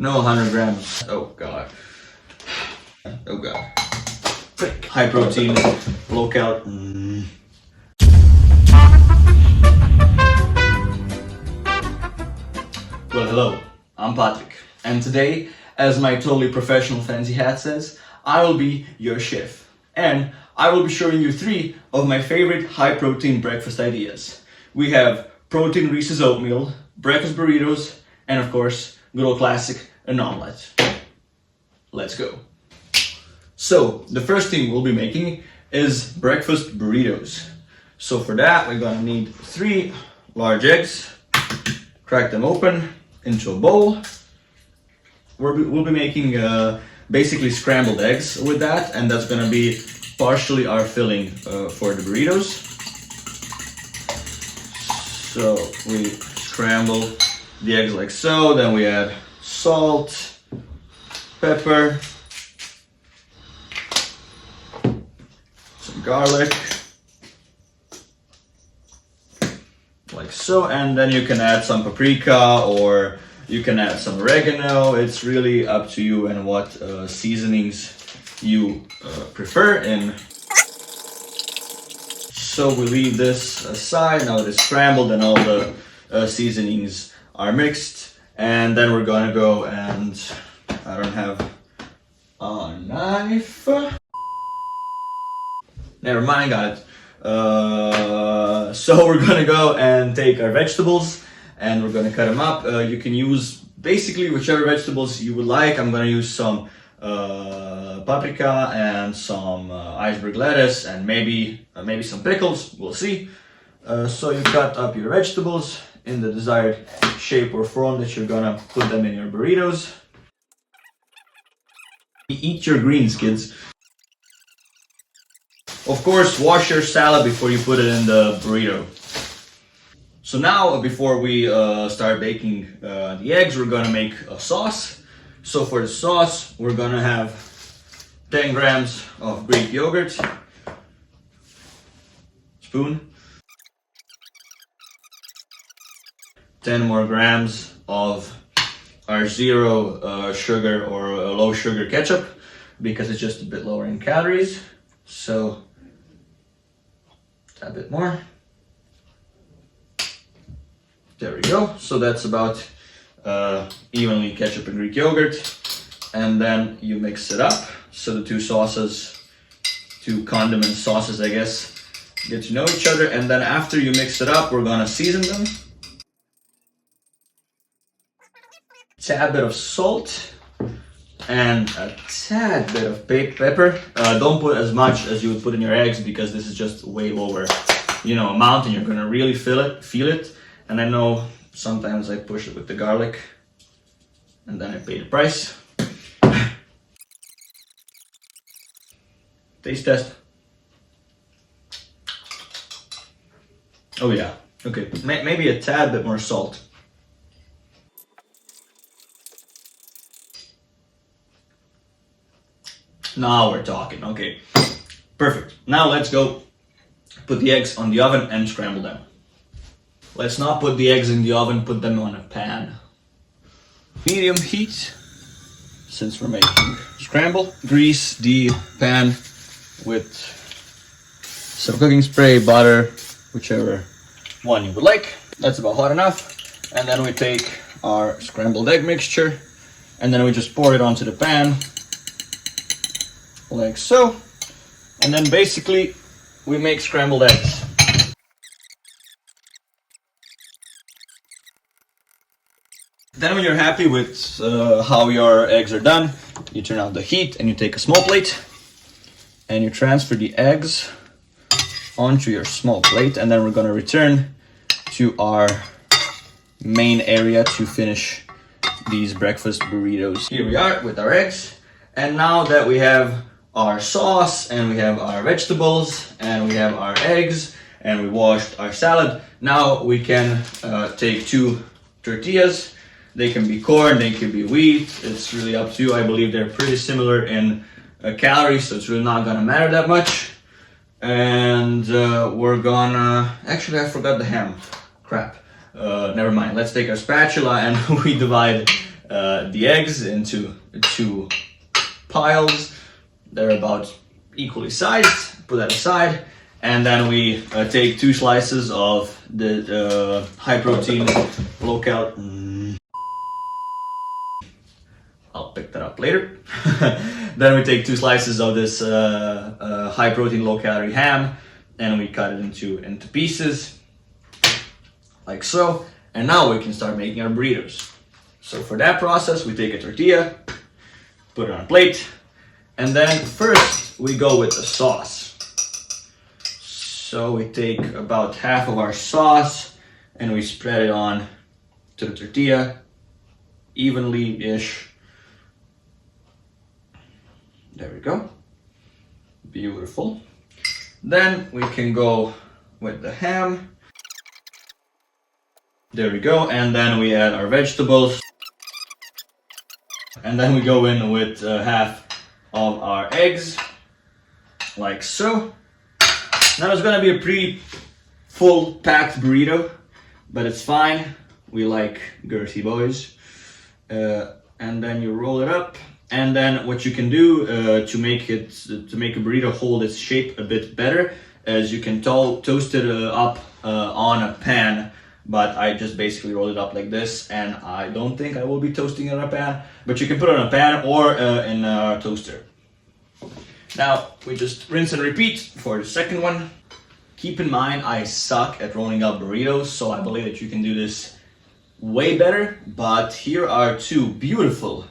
No 100 grams. Oh god. Oh god. High protein, low cal. Well, hello, I'm Patrick, and today, as my totally professional fancy hat says, I will be your chef. And I will be showing you 3 of my favorite high protein breakfast ideas. We have protein Reese's oatmeal, breakfast burritos, and of course, good old classic, an omelette. Let's go. So, the first thing we'll be making is breakfast burritos. So for that, we're gonna need 3 large eggs, crack them open into a bowl. We'll be making basically scrambled eggs with that, and that's gonna be partially our filling for the burritos. So we scramble the eggs like so, then we add salt, pepper, some garlic, like so, and then you can add some paprika or you can add some oregano. It's really up to you and what seasonings you prefer. And so we leave this aside. Now it is scrambled and all the seasonings are mixed, and then we're gonna go and I don't have a knife. Never mind, got it. So we're gonna go and take our vegetables and we're gonna cut them up. You can use basically whichever vegetables you would like. I'm gonna use some paprika and some iceberg lettuce and maybe some pickles. We'll see. So you cut up your vegetables in the desired shape or form that you're gonna put them in your burritos. Eat your greens, kids. Of course, wash your salad before you put it in the burrito. So now, before we start baking the eggs, we're gonna make a sauce. So for the sauce, we're gonna have 10 grams of Greek yogurt, spoon, 10 more grams of our zero sugar or low sugar ketchup, because it's just a bit lower in calories. So a bit more. There we go. So that's about evenly ketchup and Greek yogurt, and then you mix it up. So the two condiment sauces, I guess, get to know each other. And then after you mix it up, we're gonna season them. Tad bit of salt and a tad bit of pepper. Don't put as much as you would put in your eggs, because this is just way lower, amount, and you're gonna really feel it. And I know sometimes I push it with the garlic, and then I pay the price. Taste test. Oh yeah, okay, maybe a tad bit more salt. Now we're talking. Okay, perfect. Now let's go put the eggs on the oven and scramble them. Let's not put the eggs in the oven, put them on a pan. Medium heat, since we're making scramble. Grease the pan with some cooking spray, butter, whichever one you would like. That's about hot enough. And then we take our scrambled egg mixture and then we just pour it onto the pan, like so. And then basically we make scrambled eggs. Then when you're happy with how your eggs are done, you turn on the heat and you take a small plate and you transfer the eggs onto your small plate, and then we're gonna return to our main area to finish these breakfast burritos. Here we are with our eggs, and now that we have our sauce and we have our vegetables and we have our eggs and we washed our salad, now we can take 2 tortillas. They can be corn, they can be wheat, it's really up to you. I believe they're pretty similar in calories, so it's really not gonna matter that much. And we're gonna, actually I forgot the ham, crap. Never mind, let's take our spatula and we divide the eggs into two piles. They're about equally sized. Put that aside. And then we take 2 slices of the high protein, low cal. I'll pick that up later. Then we take 2 slices of this high protein, low calorie ham, and we cut it into pieces, like so. And now we can start making our burritos. So for that process, we take a tortilla, put it on a plate, and then first we go with the sauce. So we take about half of our sauce and we spread it on to the tortilla, evenly-ish. There we go. Beautiful. Then we can go with the ham. There we go. And then we add our vegetables. And then we go in with half of our eggs, like so. Now it's gonna be a pretty full packed burrito, but it's fine. We like girthy boys. And then you roll it up. And then what you can do to make a burrito hold its shape a bit better is you can toast it up on a pan. But I just basically roll it up like this, and I don't think I will be toasting it on a pan. But you can put it on a pan or in a toaster. Now we just rinse and repeat for the second one. Keep in mind I suck at rolling up burritos, so I believe that you can do this way better. But here are 2 beautiful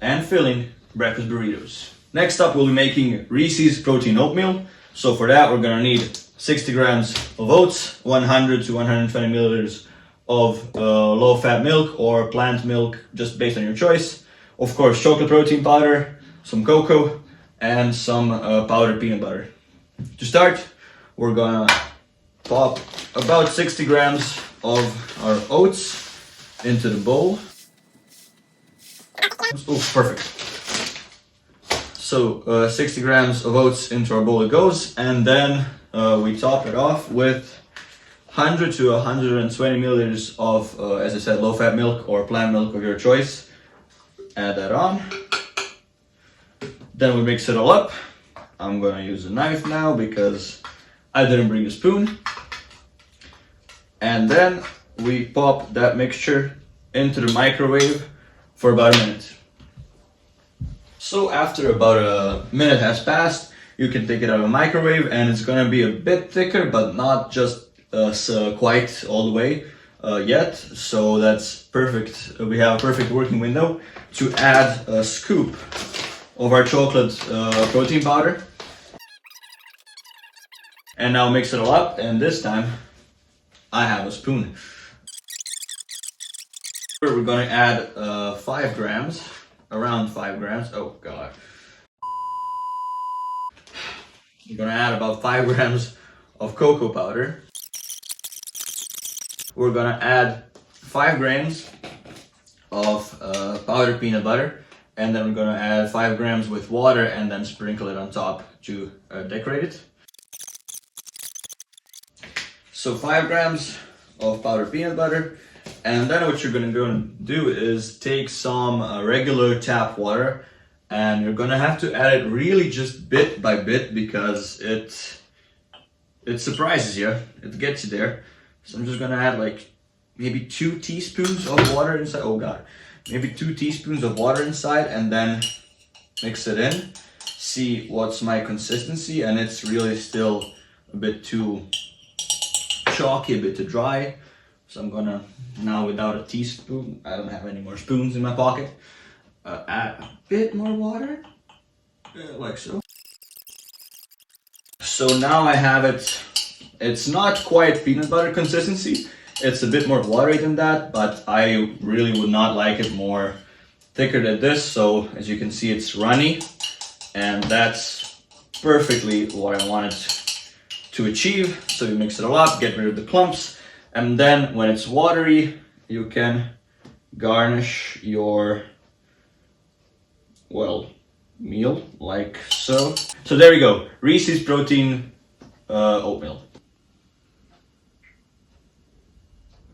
and filling breakfast burritos. Next up, we'll be making Reese's protein oatmeal. So for that, we're gonna need 60 grams of oats, 100 to 120 milliliters of low-fat milk or plant milk, just based on your choice. Of course, chocolate protein powder, some cocoa, and some powdered peanut butter. To start, we're gonna pop about 60 grams of our oats into the bowl. Oh, perfect. So 60 grams of oats into our bowl it goes, and then we top it off with 100 to 120 milliliters of, as I said, low-fat milk or plant milk of your choice. Add that on. Then we mix it all up. I'm gonna use a knife now because I didn't bring a spoon. And then we pop that mixture into the microwave for about a minute. So after about a minute has passed, you can take it out of the microwave, and it's gonna be a bit thicker, but not just quite all the way yet. So that's perfect. We have a perfect working window to add a scoop of our chocolate protein powder. And now mix it all up, and this time I have a spoon. We're gonna add 5 grams, around 5 grams, oh god. We're gonna add about 5 grams of cocoa powder. We're gonna add 5 grams of powdered peanut butter, and then we're gonna add 5 grams with water and then sprinkle it on top to decorate it. So 5 grams of powdered peanut butter, and then what you're gonna go and do is take some regular tap water, and you're gonna have to add it really just bit by bit because it surprises you, it gets you there. So I'm just gonna add like maybe 2 teaspoons of water inside, oh god, maybe 2 teaspoons of water inside, and then mix it in, see what's my consistency, and it's really still a bit too chalky, a bit too dry. So I'm gonna, now without a teaspoon, I don't have any more spoons in my pocket, add a bit more water, like so. So now I have it, it's not quite peanut butter consistency, it's a bit more watery than that, but I really would not like it more thicker than this. So as you can see, it's runny, and that's perfectly what I wanted to achieve. So you mix it all up, get rid of the clumps, and then when it's watery, you can garnish your, well, meal like so. So there we go, Reese's protein oatmeal.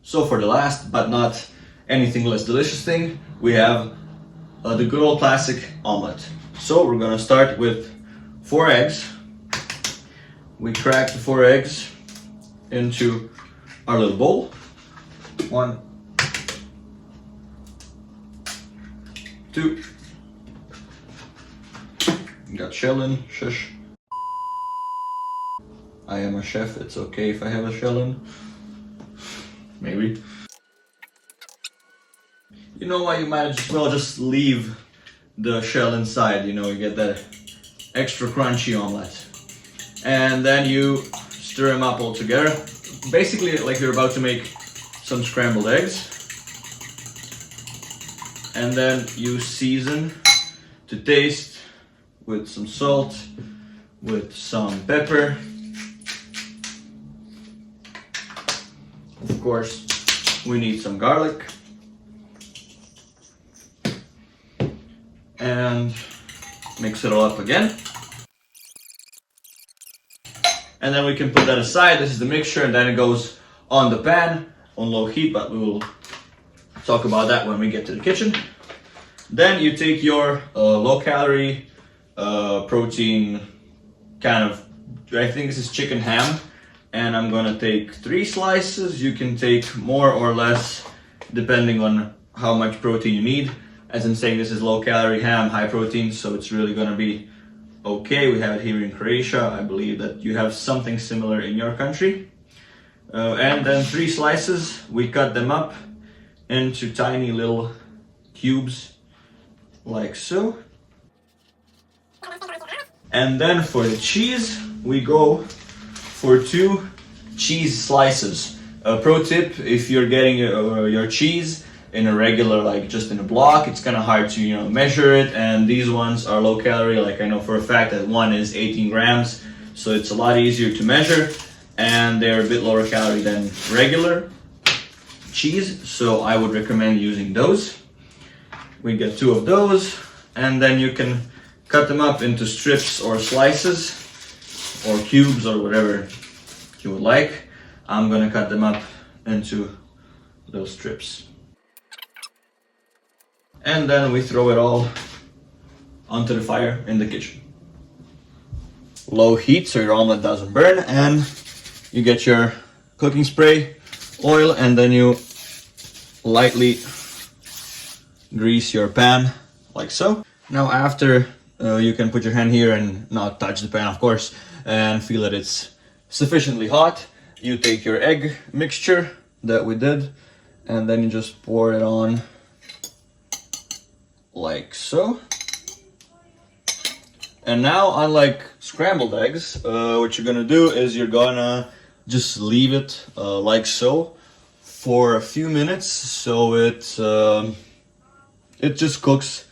So for the last but not anything less delicious thing, we have the good old classic omelette. So we're gonna start with 4 eggs. We crack the 4 eggs into our little bowl. 1, 2. Got shell in, shush. I am a chef, it's okay if I have a shell in. Maybe. You know what, you might as well just leave the shell inside, you know, you get that extra crunchy omelette. And then you stir them up all together. Basically like you're about to make some scrambled eggs. And then you season to taste with some salt, with some pepper. Of course, we need some garlic. And mix it all up again. And then we can put that aside. This is the mixture, and then it goes on the pan on low heat, but we will talk about that when we get to the kitchen. Then you take your low calorie protein kind of, I think this is chicken ham, and I'm gonna take 3 slices. You can take more or less depending on how much protein you need. As I'm saying, this is low calorie ham, high protein, so it's really gonna be okay. We have it here in Croatia. I believe that you have something similar in your country. And then 3 slices, we cut them up into tiny little cubes, like so. And then for the cheese, we go for 2 cheese slices. Pro tip, if you're getting your cheese in a regular, like just in a block, it's kind of hard to, you know, measure it, and these ones are low calorie. Like I know for a fact that one is 18 grams, so it's a lot easier to measure, and they're a bit lower calorie than regular cheese, so I would recommend using those. We get 2 of those, and then you can cut them up into strips or slices or cubes or whatever you would like. I'm gonna cut them up into little strips. And then we throw it all onto the fire in the kitchen. Low heat so your omelet doesn't burn, and you get your cooking spray, oil, and then you lightly grease your pan like so. Now after you can put your hand here and not touch the pan, of course, and feel that it's sufficiently hot. You take your egg mixture that we did, and then you just pour it on like so. And now, unlike scrambled eggs, what you're gonna do is you're gonna just leave it like so for a few minutes, so it just cooks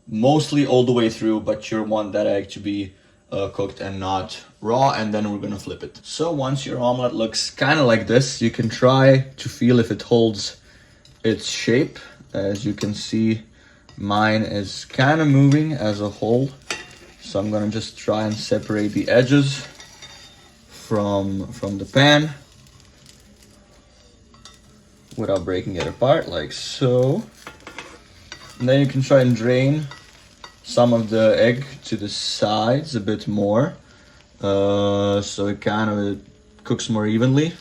mostly all the way through, but you want that egg to be cooked and not raw. And then we're gonna flip it. So once your omelet looks kind of like this, you can try to feel if it holds its shape. As you can see, mine is kind of moving as a whole, so I'm gonna just try and separate the edges from the pan without breaking it apart, like so. And then you can try and drain some of the egg to the sides a bit more, so it kind of cooks more evenly.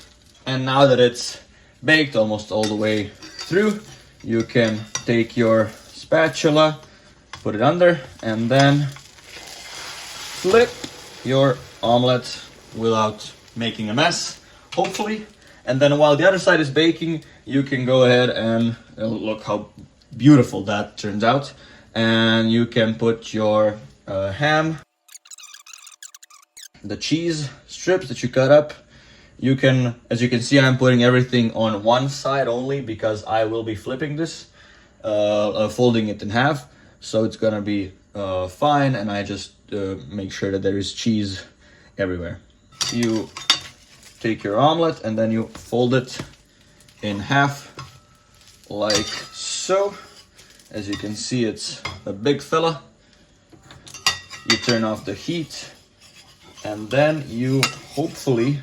And now that it's baked almost all the way through, you can take your spatula, put it under, and then flip your omelet without making a mess, hopefully. And then while the other side is baking, you can go ahead and look how beautiful that turns out. And you can put your ham, the cheese strips that you cut up. You can, as you can see, I'm putting everything on one side only because I will be flipping this, folding it in half, so it's gonna be fine. And I just make sure that there is cheese everywhere. You take your omelet and then you fold it in half like so. As you can see, it's a big fella. You turn off the heat, and then you hopefully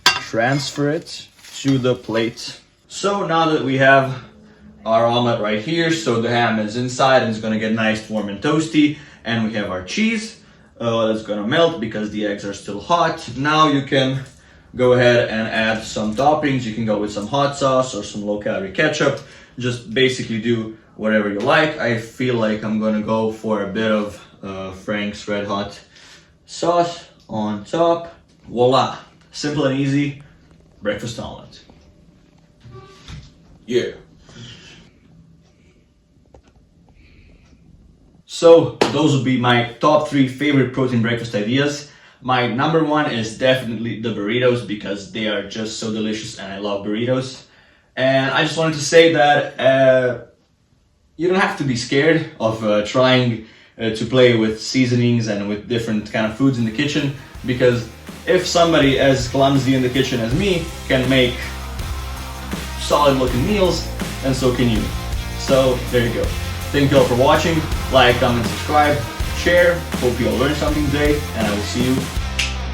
transfer it to the plate. So now that we have our omelet right here. So the ham is inside and it's gonna get nice, warm and toasty. And we have our cheese that's gonna melt because the eggs are still hot. Now you can go ahead and add some toppings. You can go with some hot sauce or some low-calorie ketchup. Just basically do whatever you like. I feel like I'm gonna go for a bit of Frank's Red Hot sauce on top. Voila! Simple and easy breakfast omelet. Yeah. So those would be my top 3 favorite protein breakfast ideas. My number 1 is definitely the burritos because they are just so delicious and I love burritos. And I just wanted to say that you don't have to be scared of trying to play with seasonings and with different kind of foods in the kitchen, because if somebody as clumsy in the kitchen as me can make solid looking meals, and so can you. So there you go. Thank you all for watching. Like, comment, subscribe, share. Hope you all learned something today, and I will see you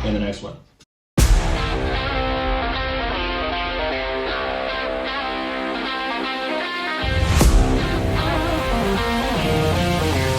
in the next one.